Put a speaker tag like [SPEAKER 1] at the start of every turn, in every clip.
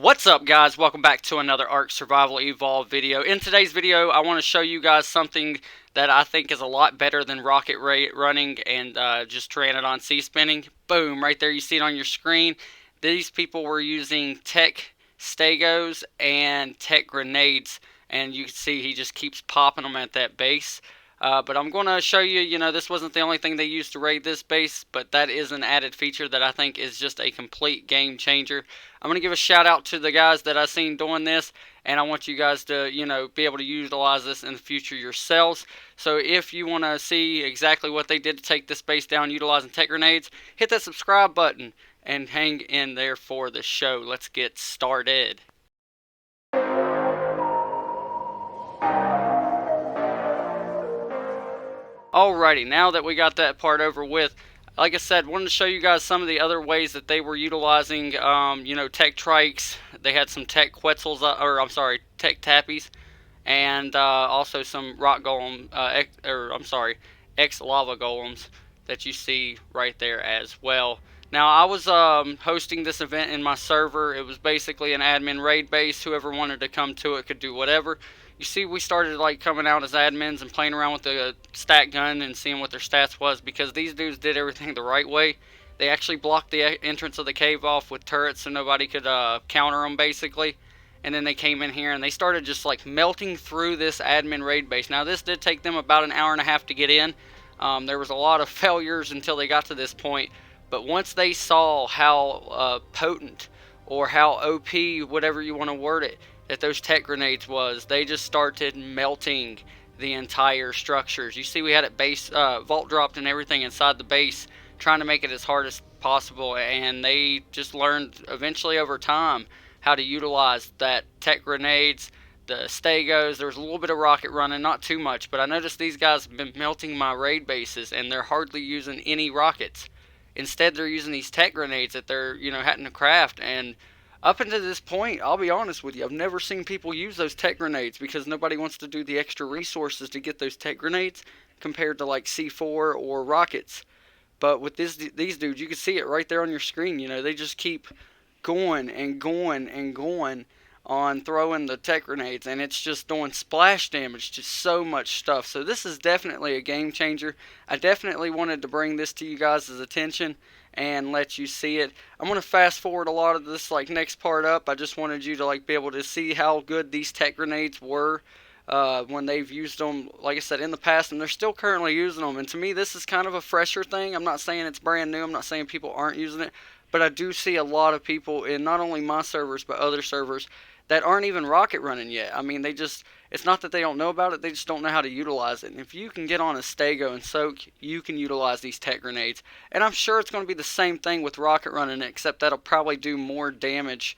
[SPEAKER 1] What's up, guys? Welcome back to another Ark Survival Evolved video. In today's video, I want to show you guys something that I think is a lot better than rocket running and just Pteranodon sea spinning. Boom, right there, you see it on your screen. These people were using tech stegos and tech grenades, and you can see he just keeps popping them at that base. But I'm going to show you, this wasn't the only thing they used to raid this base, but that is an added feature that I think is just a complete game changer. I'm going to give a shout out to the guys that I've seen doing this, and I want you guys to, be able to utilize this in the future yourselves. So if you want to see exactly what they did to take this base down utilizing tech grenades, hit that subscribe button and hang in there for the show. Let's get started. Alrighty, now that we got that part over with, like I said, wanted to show you guys some of the other ways that they were utilizing, tech trikes. They had some tech quetzals, tech tappies, and also some rock golem, X-lava golems that you see right there as well. Now, I was hosting this event in my server. It was basically an admin raid base. Whoever wanted to come to it could do whatever. You see, we started like coming out as admins and playing around with the stat gun and seeing what their stats was, because these dudes did everything the right way. They actually blocked the entrance of the cave off with turrets so nobody could counter them, basically. And then they came in here and they started just like melting through this admin raid base. Now, this did take them about an hour and a half to get in. There was a lot of failures until they got to this point. But once they saw how potent or how OP, whatever you want to word it, that those tech grenades was, they just started melting the entire structures. You see, we had it base vault dropped and everything inside the base, trying to make it as hard as possible, and they just learned eventually over time how to utilize that tech grenades, the stegos. There was a little bit of rocket running, not too much, but I noticed these guys have been melting my raid bases, and they're hardly using any rockets. Instead, they're using these tech grenades that they're having to craft. And up until this point, I'll be honest with you, I've never seen people use those tech grenades because nobody wants to do the extra resources to get those tech grenades compared to like C4 or rockets. But with these dudes, you can see it right there on your screen. They just keep going and going and going on throwing the tech grenades, and it's just doing splash damage to so much stuff. So this is definitely a game changer. I definitely wanted to bring this to you guys' attention and let you see it. I'm going to fast forward a lot of this next part up. I just wanted you to be able to see how good these tech grenades were when they've used them, like I said, in the past, and they're still currently using them. And to me, this is kind of a fresher thing. I'm not saying it's brand new. I'm not saying people aren't using it, but I do see a lot of people in not only my servers but other servers that aren't even rocket running yet. I mean, it's not that they don't know about it, they just don't know how to utilize it. And if you can get on a stego and soak, you can utilize these tech grenades. And I'm sure it's going to be the same thing with rocket running, except that'll probably do more damage,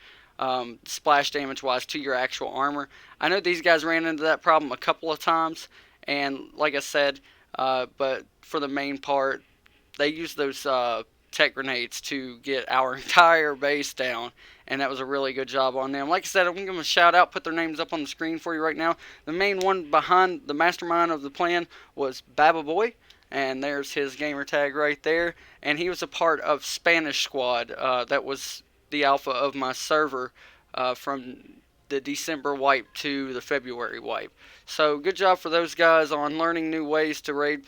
[SPEAKER 1] splash damage wise, to your actual armor. I know these guys ran into that problem a couple of times, and like I said, but for the main part, they use those tech grenades to get our entire base down, and that was a really good job on them. Like I said, I'm going to give them a shout out, put their names up on the screen for you right now. The main one behind the mastermind of the plan was Baba Boy, and there's his gamer tag right there, and he was a part of Spanish Squad. That was the alpha of my server from the December wipe to the February wipe. So good job for those guys on learning new ways to raid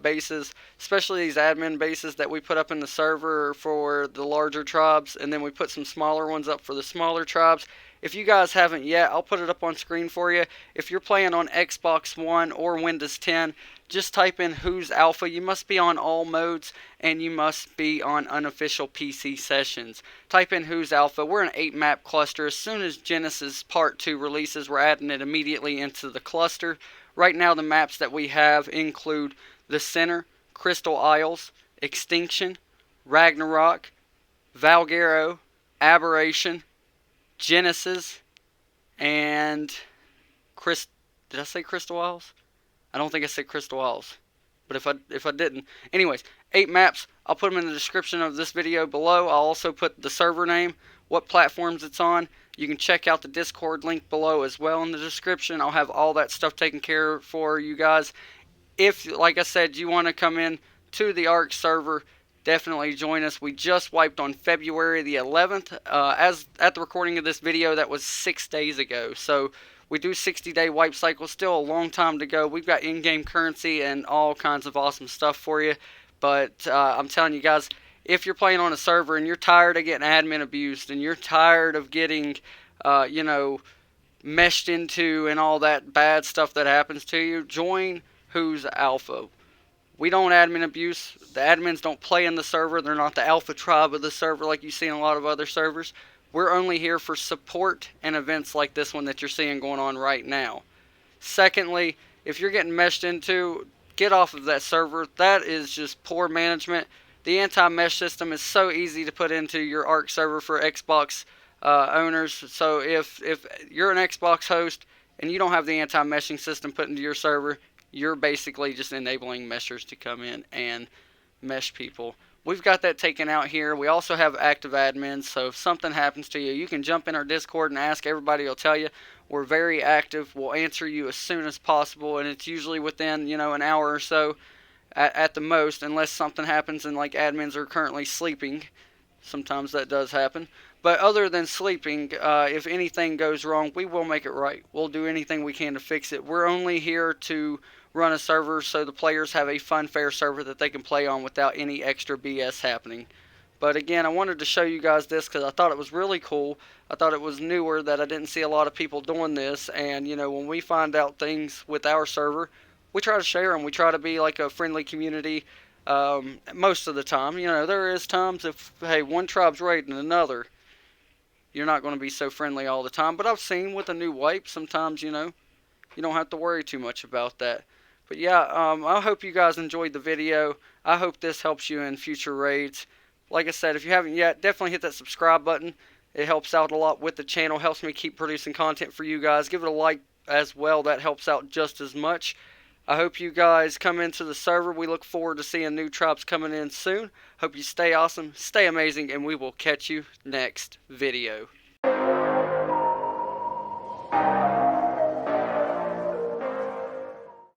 [SPEAKER 1] bases, especially these admin bases that we put up in the server for the larger tribes, and then we put some smaller ones up for the smaller tribes. If you guys haven't yet, I'll put it up on screen for you. If you're playing on Xbox One or Windows 10, just type in Who's Alpha. You must be on all modes, and you must be on unofficial PC sessions. Type in Who's Alpha. We're an 8-map cluster. As soon as Genesis Part 2 releases, we're adding it immediately into the cluster. Right now, the maps that we have include the Center, Crystal Isles, Extinction, Ragnarok, Valguero, Aberration, Genesis, and did I say Crystal Isles? I don't think I said Crystal Isles, but if I didn't, anyways, 8 maps. I'll put them in the description of this video below. I'll also put the server name, what platforms it's on. You can check out the Discord link below as well in the description. I'll have all that stuff taken care of for you guys. If, like I said, you want to come in to the Ark server, definitely join us. We just wiped on February the 11th. As at the recording of this video, that was 6 days ago. So we do 60-day wipe cycles. Still a long time to go. We've got in-game currency and all kinds of awesome stuff for you. But I'm telling you guys, if you're playing on a server and you're tired of getting admin abused and you're tired of getting, meshed into and all that bad stuff that happens to you, join Who's Alpha. We don't admin abuse. The admins don't play in the server. They're not the alpha tribe of the server like you see in a lot of other servers. We're only here for support and events like this one that you're seeing going on right now. Secondly, if you're getting meshed into, get off of that server. That is just poor management. The anti-mesh system is so easy to put into your Ark server for Xbox owners. So if you're an Xbox host and you don't have the anti-meshing system put into your server, you're basically just enabling meshers to come in and mesh people. We've got that taken out here. We also have active admins, so if something happens to you, you can jump in our Discord and ask. Everybody will tell you. We're very active. We'll answer you as soon as possible, and it's usually within, an hour or so at the most, unless something happens and like admins are currently sleeping. Sometimes that does happen. But other than sleeping, if anything goes wrong, we will make it right. We'll do anything we can to fix it. We're only here to run a server so the players have a fun, fair server that they can play on without any extra BS happening. But again, I wanted to show you guys this because I thought it was really cool. I thought it was newer that I didn't see a lot of people doing this. And, when we find out things with our server, we try to share them. We try to be like a friendly community most of the time. There is times if, hey, one tribe's raiding another, you're not going to be so friendly all the time. But I've seen with a new wipe, sometimes, you don't have to worry too much about that. But yeah, I hope you guys enjoyed the video. I hope this helps you in future raids. Like I said, if you haven't yet, definitely hit that subscribe button. It helps out a lot with the channel. Helps me keep producing content for you guys. Give it a like as well. That helps out just as much. I hope you guys come into the server. We look forward to seeing new tribes coming in soon. Hope you stay awesome, stay amazing, and we will catch you next video.